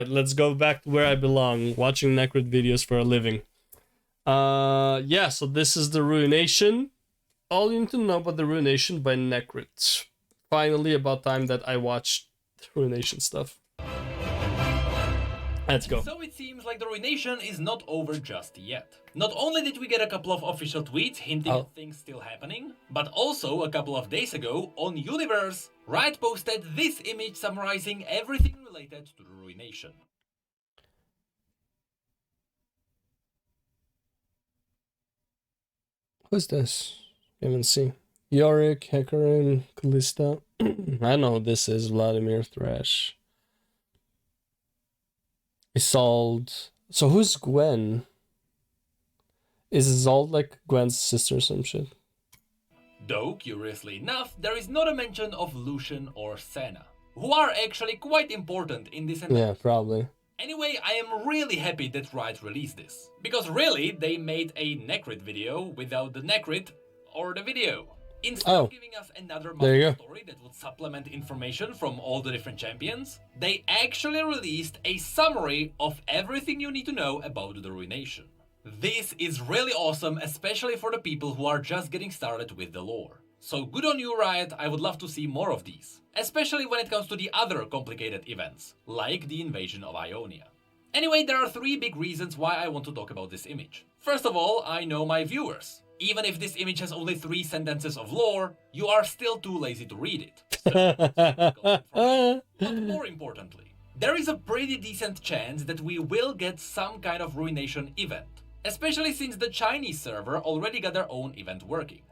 Let's go back to where I belong, watching Necrit videos for a living. Yeah, so this is the Ruination. All you need to know about the Ruination by Necrit. Finally, about time that I watched Ruination stuff. Let's go. So it seems like the Ruination is not over just yet. Not only did we get a couple of official tweets hinting at things still happening, but also a couple of days ago on Universe, Riot posted this image summarizing everything related to the Ruination. Who's this? Haven't seen. Yorick, Hecarim, Callista. I know who this is. Vladimir Thresh. Isolde. So who's Gwen? Is Isolde like Gwen's sister or some shit? Though, curiously enough, there is not a mention of Lucian or Senna, who are actually quite important in this entire. Yeah, probably. Anyway, I am really happy that Riot released this, because really, they made a Necrit video without the Necrit or the video. Instead of giving us another story that would supplement information from all the different champions, they actually released a summary of everything you need to know about the Ruination. This is really awesome, especially for the people who are just getting started with the lore. So good on you, Riot, I would love to see more of these. Especially when it comes to the other complicated events, like the invasion of Ionia. Anyway, there are 3 big reasons why I want to talk about this image. First of all, I know my viewers. Even if this image has only 3 sentences of lore, you are still too lazy to read it. So, but more importantly, there is a pretty decent chance that we will get some kind of Ruination event. Especially since the Chinese server already got their own event working.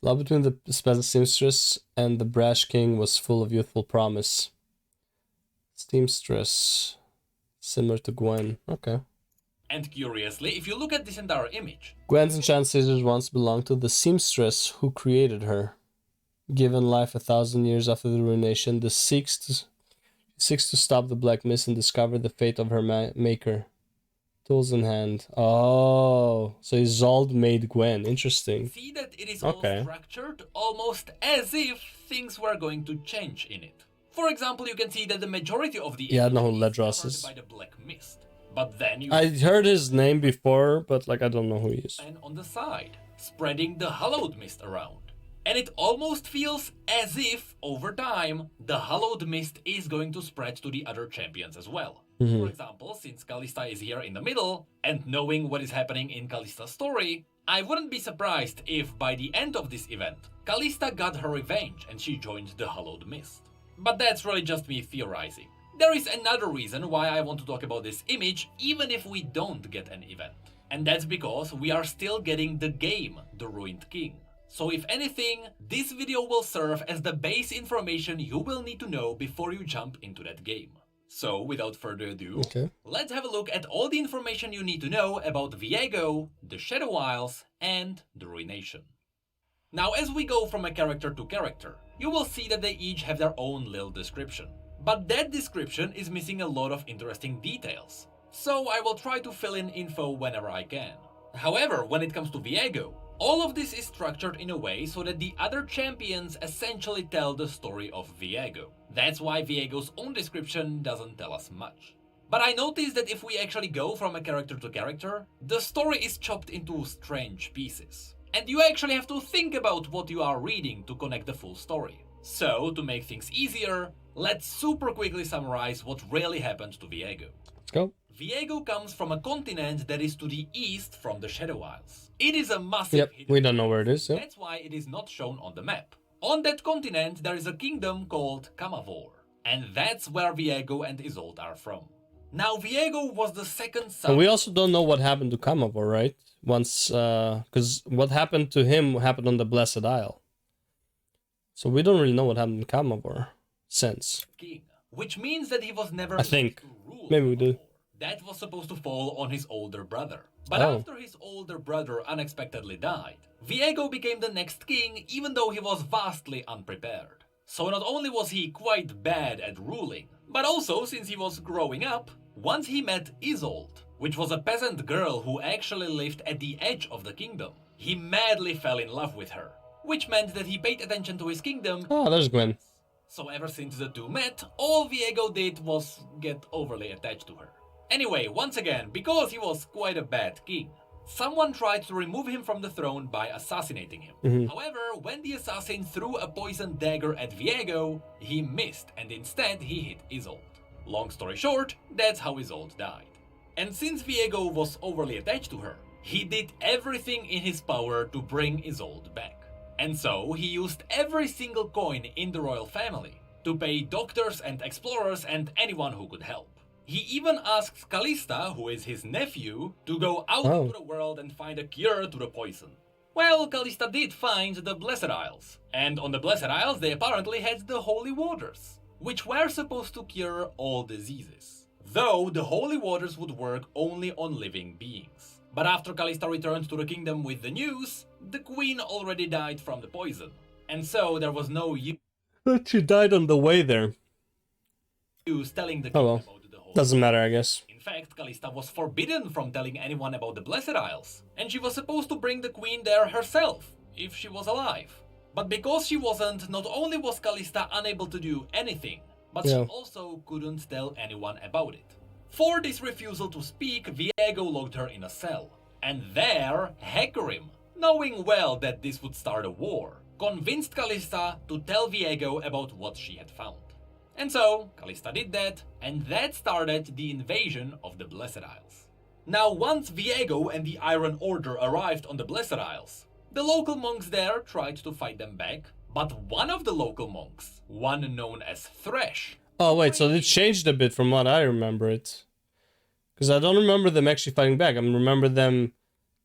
Love between the seamstress and the brash king was full of youthful promise. Seamstress, similar to Gwen. Okay. And curiously, if you look at this entire image, Gwen's enchant scissors once belonged to the seamstress who created her. Given life 1,000 years after the Ruination, the seeks to stop the black mist and discover the fate of her maker. Tools in hand. Oh, so Isolde made Gwen. Interesting. See that it is all structured almost as if things were going to change in it. For example, you can see that the majority of the I know who is Ledros covered is. by the black mist. But then you I heard his name before, but like I don't know who he is. And on the side, spreading the hallowed mist around. And it almost feels as if, over time, the hallowed mist is going to spread to the other champions as well. For example, since Callista is here in the middle, and knowing what is happening in Callista's story, I wouldn't be surprised if by the end of this event, Callista got her revenge and she joined the hallowed mist. But that's really just me theorizing. There is another reason why I want to talk about this image, even if we don't get an event. And that's because we are still getting the game, The Ruined King. So if anything, this video will serve as the base information you will need to know before you jump into that game. So without further ado, let's have a look at all the information you need to know about Viego, the Shadow Isles, and the Ruination. Now as we go from a character to character, you will see that they each have their own little description. But that description is missing a lot of interesting details. So I will try to fill in info whenever I can. However, when it comes to Viego, all of this is structured in a way so that the other champions essentially tell the story of Viego. That's why Viego's own description doesn't tell us much. But I noticed that if we actually go from a character to character, the story is chopped into strange pieces. And you actually have to think about what you are reading to connect the full story. So, to make things easier, let's super quickly summarize what really happened to Viego. Let's go. Viego comes from a continent that is to the east from the Shadow Isles. It is a massive we don't know where it is. That's why it is not shown on the map. On that continent there is a kingdom called Kamavor. And that's where Viego and Isolde are from. Now Viego was the second son. And we also don't know what happened to Kamavor, right? Once, because what happened to him happened on the Blessed Isle. So we don't really know what happened to Kamavor since. King, which means that he was never I think. to rule Maybe we do. That was supposed to fall on his older brother. But after his older brother unexpectedly died, Viego became the next king even though he was vastly unprepared. So not only was he quite bad at ruling, but also since he was growing up, once he met Isolde, which was a peasant girl who actually lived at the edge of the kingdom, he madly fell in love with her, which meant that he paid attention to his kingdom. Oh, there's Gwen. So ever since the two met, all Viego did was get overly attached to her. Anyway, once again, because he was quite a bad king, someone tried to remove him from the throne by assassinating him. However, when the assassin threw a poisoned dagger at Viego, he missed and instead he hit Isolde. Long story short, that's how Isolde died. And since Viego was overly attached to her, he did everything in his power to bring Isolde back. And so he used every single coin in the royal family to pay doctors and explorers and anyone who could help. He even asked Callista, who is his nephew, to go out into the world and find a cure to the poison. Well, Callista did find the Blessed Isles, and on the Blessed Isles they apparently had the Holy Waters, which were supposed to cure all diseases. Though the Holy Waters would work only on living beings. But after Callista returned to the kingdom with the news, the queen already died from the poison, and so there was no use. But she died on the way there. Telling the king about the Holy Doesn't matter, I guess. In fact, Callista was forbidden from telling anyone about the Blessed Isles, and she was supposed to bring the queen there herself, if she was alive. But because she wasn't, not only was Callista unable to do anything, but she also couldn't tell anyone about it. For this refusal to speak, Viego locked her in a cell. And there, Hecarim, knowing well that this would start a war, convinced Callista to tell Viego about what she had found. And so, Callista did that, and that started the invasion of the Blessed Isles. Now, once Viego and the Iron Order arrived on the Blessed Isles, the local monks there tried to fight them back, but one of the local monks, one known as Thresh... Oh, wait, so it changed a bit from what I remember it. Because I don't remember them actually fighting back. I remember them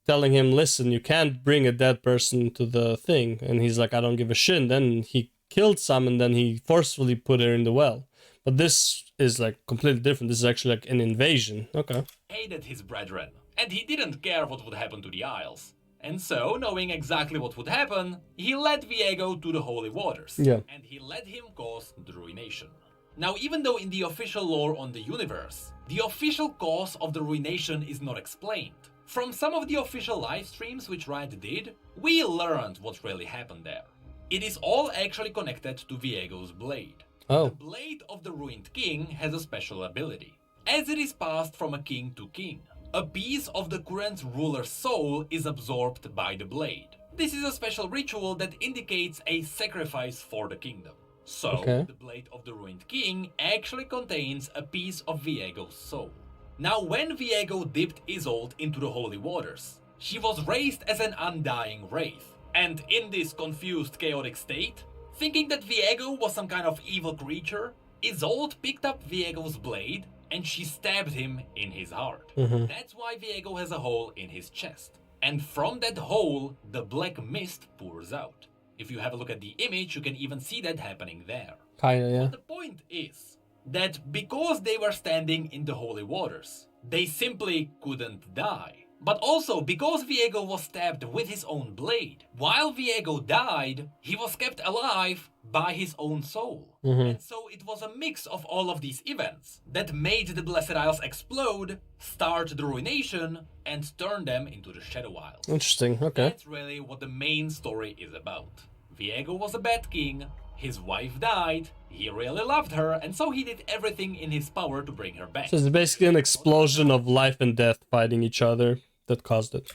telling him, listen, you can't bring a dead person to the thing. And he's like, I don't give a shit. And then he killed some and then he forcefully put her in the well. But this is like completely different. This is actually like an invasion. Okay. Hated his brethren, and he didn't care what would happen to the Isles. And so, knowing exactly what would happen, he led Viego to the Holy Waters. Yeah. And he let him cause the Ruination. Now, even though in the official lore on the universe, the official cause of the Ruination is not explained, from some of the official live streams which Riot did, we learned what really happened there. It is all actually connected to Viego's blade. Oh. The blade of the Ruined King has a special ability. As it is passed from a king to king, a piece of the current ruler's soul is absorbed by the blade. This is a special ritual that indicates a sacrifice for the kingdom. So, the blade of the Ruined King actually contains a piece of Viego's soul. Now, when Viego dipped Isolde into the Holy Waters, she was raised as an undying wraith. And in this confused, chaotic state, thinking that Viego was some kind of evil creature, Isolde picked up Viego's blade and she stabbed him in his heart. That's why Viego has a hole in his chest. And from that hole, the black mist pours out. If you have a look at the image, you can even see that happening there. Kinda, yeah. But the point is that because they were standing in the Holy Waters, they simply couldn't die. But also because Viego was stabbed with his own blade. While Viego died, he was kept alive by his own soul. And so it was a mix of all of these events that made the Blessed Isles explode, start the Ruination, and turn them into the Shadow Isles. Interesting, okay. That's really what the main story is about. Viego was a bad king, his wife died, he really loved her, and so he did everything in his power to bring her back. So it's basically an explosion of life and death fighting each other that caused it.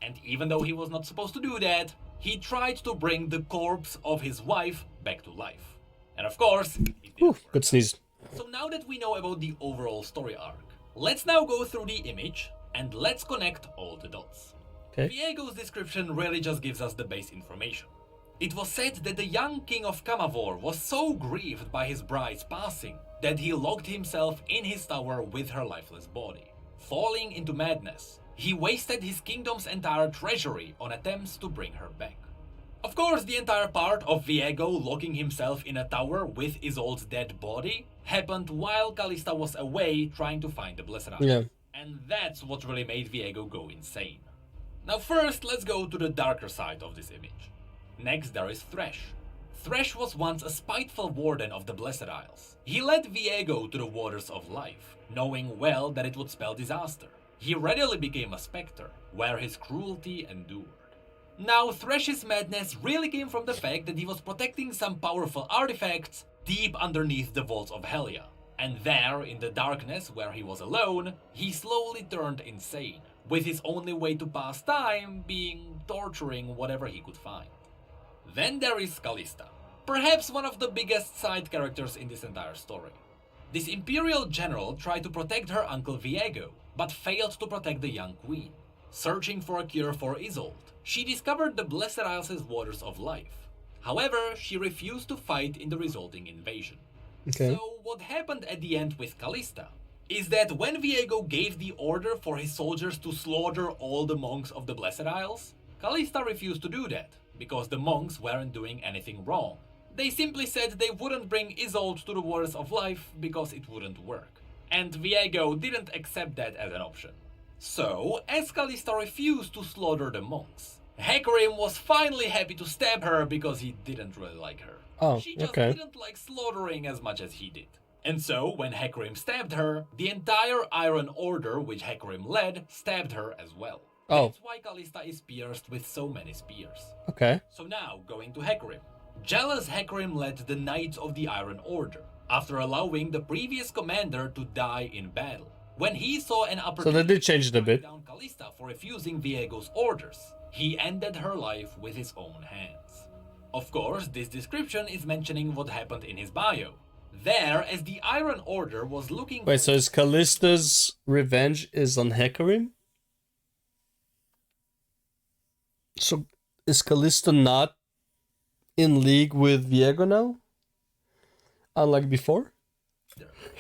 And even though he was not supposed to do that, he tried to bring the corpse of his wife back to life. And of course, it didn't work. Good sneeze. So now that we know about the overall story arc, let's now go through the image and let's connect all the dots. Okay. Viego's description really just gives us the base information. It was said that the young king of Camavor was so grieved by his bride's passing that he locked himself in his tower with her lifeless body. Falling into madness, he wasted his kingdom's entire treasury on attempts to bring her back. Of course, the entire part of Viego locking himself in a tower with Isolde's dead body happened while Callista was away trying to find the Blessed Isles. Yeah. And that's what really made Viego go insane. Now first, let's go to the darker side of this image. Next, there is Thresh. Thresh was once a spiteful warden of the Blessed Isles. He led Viego to the waters of life, knowing well that it would spell disaster. He readily became a specter, where his cruelty endured. Now, Thresh's madness really came from the fact that he was protecting some powerful artifacts deep underneath the vaults of Helia. And there, in the darkness where he was alone, he slowly turned insane, with his only way to pass time being torturing whatever he could find. Then there is Callista, perhaps one of the biggest side characters in this entire story. This Imperial general tried to protect her uncle Viego, but failed to protect the young queen. Searching for a cure for Isolde, she discovered the Blessed Isles' Waters of Life. However, she refused to fight in the resulting invasion. Okay. So what happened at the end with Callista is that when Viego gave the order for his soldiers to slaughter all the monks of the Blessed Isles, Callista refused to do that, because the monks weren't doing anything wrong. They simply said they wouldn't bring Isolde to the Waters of Life because it wouldn't work. And Viego didn't accept that as an option. So, as Callista refused to slaughter the monks, Hecarim was finally happy to stab her because he didn't really like her. Oh, She just okay. didn't like slaughtering as much as he did. And so, when Hecarim stabbed her, the entire Iron Order which Hecarim led stabbed her as well. Oh. That's why Callista is pierced with so many spears. Okay. So now, going to Hecarim. Jealous Hecarim led the Knights of the Iron Order, after allowing the previous commander to die in battle. When he saw an opportunity So they did change it a to bit. strike down Callista for refusing Viego's orders, he ended her life with his own hands. Of course, this description is mentioning what happened in his bio. There, as the Iron Order was looking Wait, for so is Callista's revenge is on Hecarim? So is Callista not in league with Viego now? Unlike before?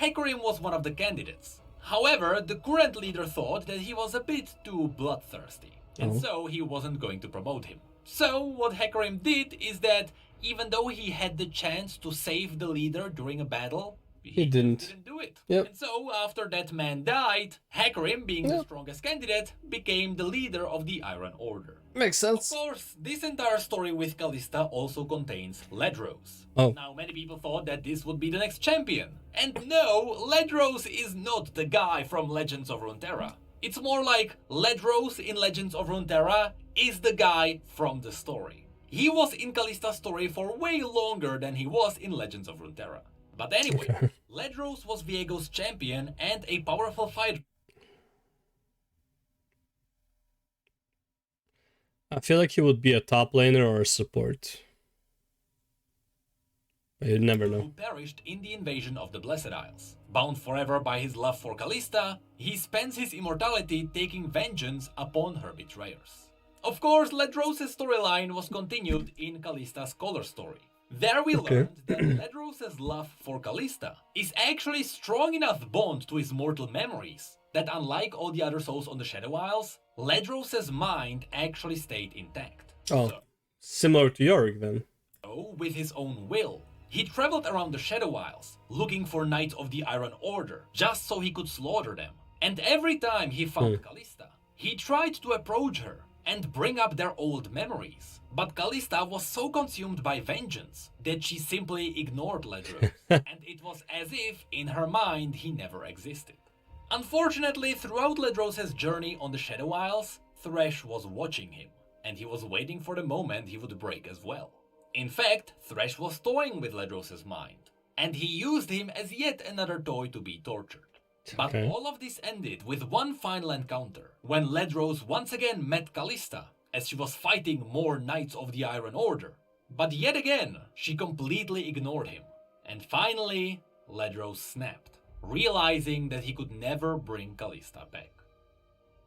Hecarim was one of the candidates. However, the current leader thought that he was a bit too bloodthirsty, and so he wasn't going to promote him. So what Hecarim did is that even though he had the chance to save the leader during a battle, he didn't do it. Yep. And so after that man died, Hecarim, being the strongest candidate, became the leader of the Iron Order. Makes Of sense. course, this entire story with Callista also contains Ledros. Oh. Now, many people thought that this would be the next champion. And no, Ledros is not the guy from Legends of Runeterra. It's more like Ledros in Legends of Runeterra is the guy from the story. He was in Callista's story for way longer than he was in Legends of Runeterra. But anyway, Ledros was Viego's champion and a powerful fighter. I feel like he would be a top laner or a support. But you never know. Who perished in the invasion of the Blessed Isles. Bound forever by his love for Callista, he spends his immortality taking vengeance upon her betrayers. Of course, Ledros' storyline was continued in Callista's Color story. There we learned that Ledros' love for Callista is actually strong enough bond to his mortal memories that unlike all the other souls on the Shadow Isles, Ledros' mind actually stayed intact. Oh, similar to Yorick then. So, with his own will, he traveled around the Shadow Isles, looking for Knights of the Iron Order, just so he could slaughter them. And every time he found Callista, he tried to approach her and bring up their old memories. But Callista was so consumed by vengeance that she simply ignored Ledros, and it was as if, in her mind, he never existed. Unfortunately, throughout Ledros' journey on the Shadow Isles, Thresh was watching him, and he was waiting for the moment he would break as well. In fact, Thresh was toying with Ledros' mind, and he used him as yet another toy to be tortured. But all of this ended with one final encounter, when Ledros once again met Callista, as she was fighting more Knights of the Iron Order. But yet again, she completely ignored him. And finally, Ledros snapped, realizing that he could never bring Callista back.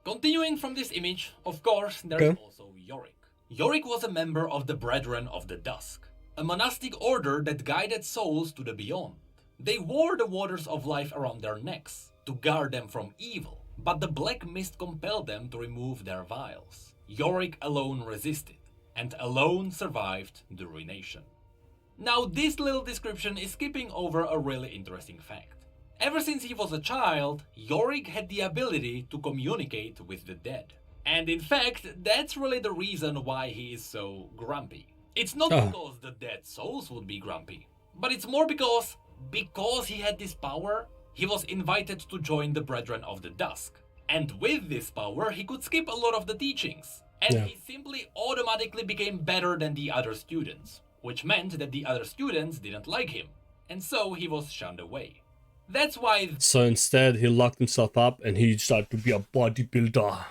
Continuing from this image, of course, there is also Yorick. Yorick was a member of the Brethren of the Dusk, a monastic order that guided souls to the beyond. They wore the waters of life around their necks to guard them from evil, but the black mist compelled them to remove their vials. Yorick alone resisted, and alone survived the Ruination. Now, this little description is skipping over a really interesting fact. Ever since he was a child, Yorick had the ability to communicate with the dead. And in fact, that's really the reason why he is so grumpy. It's not because the dead souls would be grumpy, but it's more because he had this power, he was invited to join the Brethren of the Dusk. And with this power, he could skip a lot of the teachings. And he simply automatically became better than the other students, which meant that the other students didn't like him. and so he was shunned away. That's why... So instead, he locked himself up and he started to be a bodybuilder.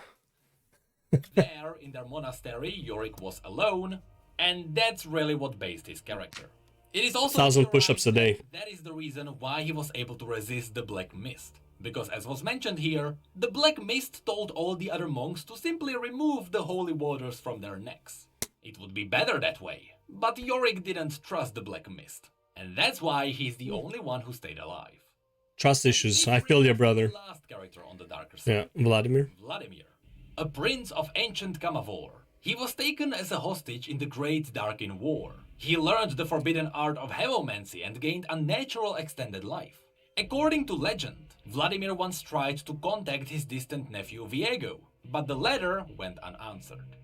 There, in their monastery, Yorick was alone, and that's really what based his character. It is also 1,000 push-ups a day. That is the reason why he was able to resist the Black Mist. Because as was mentioned here, the Black Mist told all the other monks to simply remove the holy waters from their necks. It would be better that way, but Yorick didn't trust the Black Mist, and that's why he's the only one who stayed alive. Trust issues. I feel your brother. The last character on the darker side. Yeah, Vladimir. Vladimir, a prince of ancient Kamavor. He was taken as a hostage in the Great Darkin War. He learned the forbidden art of hemomancy and gained a natural extended life. According to legend, Vladimir once tried to contact his distant nephew Viego, but the letter went unanswered.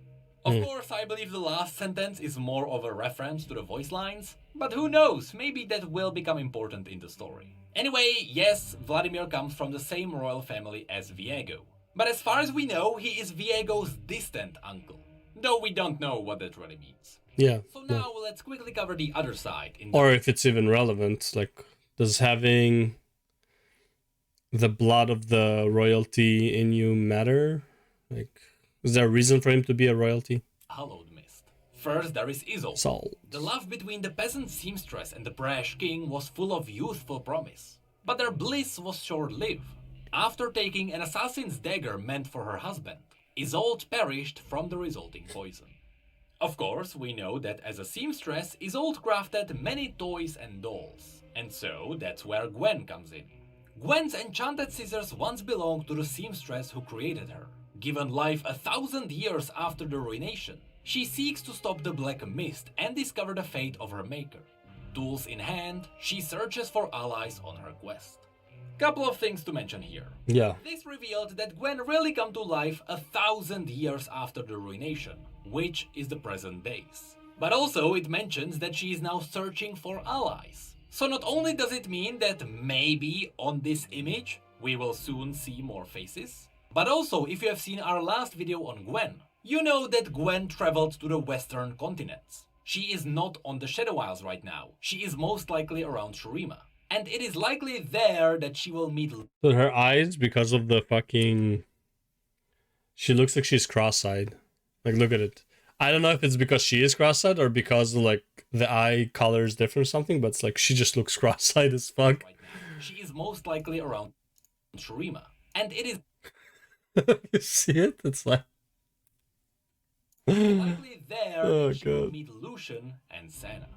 Of course, I believe the last sentence is more of a reference to the voice lines, but who knows, maybe that will become important in the story. Anyway, yes, Vladimir comes from the same royal family as Viego. But as far as we know, he is Viego's distant uncle, though we don't know what that really means. Yeah. So now let's quickly cover the other side. Or if it's even relevant, like, does having the blood of the royalty in you matter? Like, is there a reason for him to be a royalty? Hallowed Mist. First, there is Isolde. Salt. The love between the peasant seamstress and the brash king was full of youthful promise. But their bliss was short-lived. After taking an assassin's dagger meant for her husband, Isolde perished from the resulting poison. Of course, we know that as a seamstress, Isolde crafted many toys and dolls. And so, that's where Gwen comes in. Gwen's enchanted scissors once belonged to the seamstress who created her. Given life 1,000 years after the Ruination, she seeks to stop the Black Mist and discover the fate of her maker. Tools in hand, she searches for allies on her quest. Couple of things to mention here. Yeah. This revealed that Gwen really come to life 1,000 years after the Ruination, which is the present days. But also it mentions that she is now searching for allies. So not only does it mean that maybe on this image we will soon see more faces, but also if you have seen our last video on Gwen, you know that Gwen traveled to the western continents. She is not on the Shadow Isles right now, she is most likely around Shurima. And it is likely there that she will meet... So her eyes, because of the fucking... She looks like she's cross-eyed. Like, look at it. I don't know if it's because she is cross-eyed or because, like, the eye color is different or something, but it's like she just looks cross-eyed as fuck. Right now. She is most likely around Shurima. And it is... You see it? It's like... likely there Oh, she will God. meet Lucian and Senna.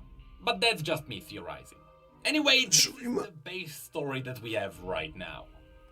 But that's just me theorizing. Anyway, this is the base story that we have right now.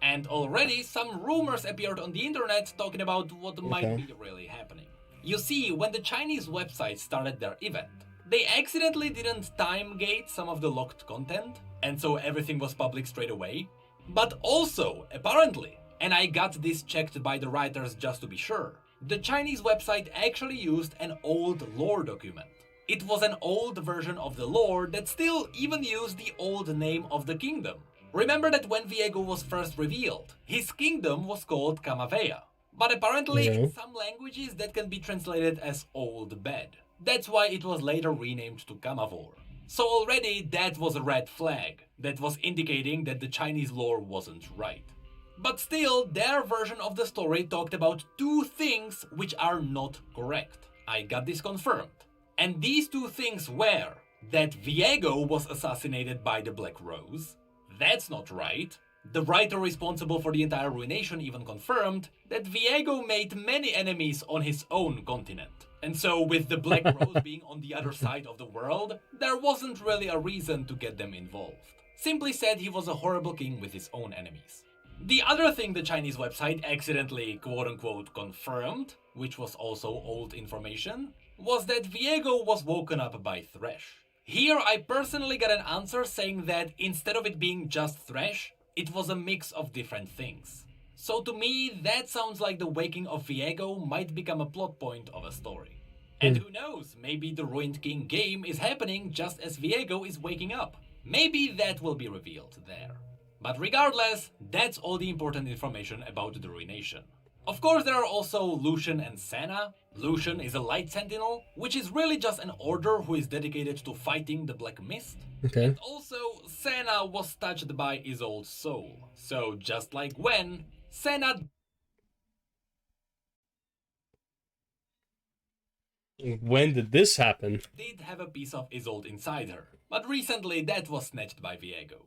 And already some rumors appeared on the internet talking about what might be really happening. You see, when the Chinese website started their event, they accidentally didn't time gate some of the locked content, and so everything was public straight away. But also, apparently, and I got this checked by the writers just to be sure, the Chinese website actually used an old lore document. It was an old version of the lore that still even used the old name of the kingdom. Remember that when Viego was first revealed, his kingdom was called Kamavea. But apparently in some languages that can be translated as Old Bed. That's why it was later renamed to Kamavor. So already that was a red flag, that was indicating that the Chinese lore wasn't right. But still, their version of the story talked about two things which are not correct. I got this confirmed. And these two things were that Viego was assassinated by the Black Rose. That's not right. The writer responsible for the entire Ruination even confirmed that Viego made many enemies on his own continent. And so with the Black Rose being on the other side of the world, there wasn't really a reason to get them involved. Simply said he was a horrible king with his own enemies. The other thing the Chinese website accidentally quote-unquote confirmed, which was also old information, was that Viego was woken up by Thresh. Here I personally got an answer saying that instead of it being just Thresh, it was a mix of different things. So to me, that sounds like the waking of Viego might become a plot point of a story. And who knows, maybe the Ruined King game is happening just as Viego is waking up. Maybe that will be revealed there. But regardless, that's all the important information about the Ruination. Of course, there are also Lucian and Senna. Lucian is a light sentinel, which is really just an order who is dedicated to fighting the Black Mist. Okay. And also, Senna was touched by Isolde's soul. So just like Gwen, Senna When did this happen? did have a piece of Isolde inside her, but recently that was snatched by Viego.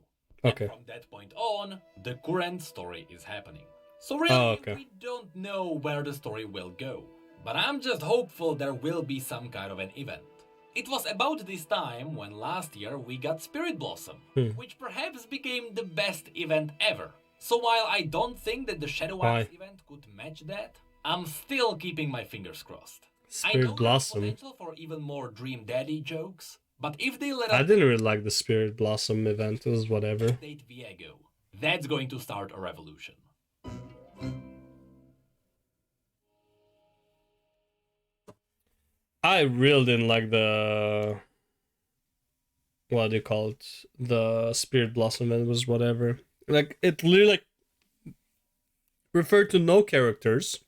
Okay. And from that point on, the current story is happening. So really, we don't know where the story will go. But I'm just hopeful there will be some kind of an event. It was about this time when last year we got Spirit Blossom, which perhaps became the best event ever. So while I don't think that the Shadow Axe event could match that, I'm still keeping my fingers crossed. Spirit I know Blossom. there's potential for even more Dream Daddy jokes, but if they let I us didn't really like the Spirit Blossom event. It was whatever. date Viego, that's going to start a revolution. I really didn't like the, what do you call it? The Spirit Blossom event was whatever. Like, it literally like referred to no characters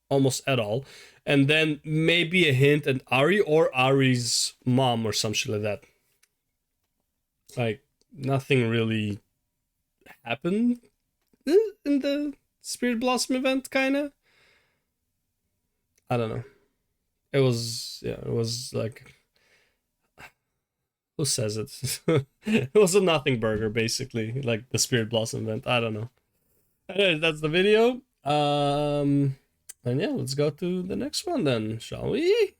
almost at all, and then maybe a hint at Ari or Ari's mom or some shit like that. Like, nothing really happened in the Spirit Blossom event, kinda. I don't know. It was like, who says it? It was a nothing burger, basically, like the Spirit Blossom event. I don't know. Anyways, that's the video. And yeah, let's go to the next one then, shall we?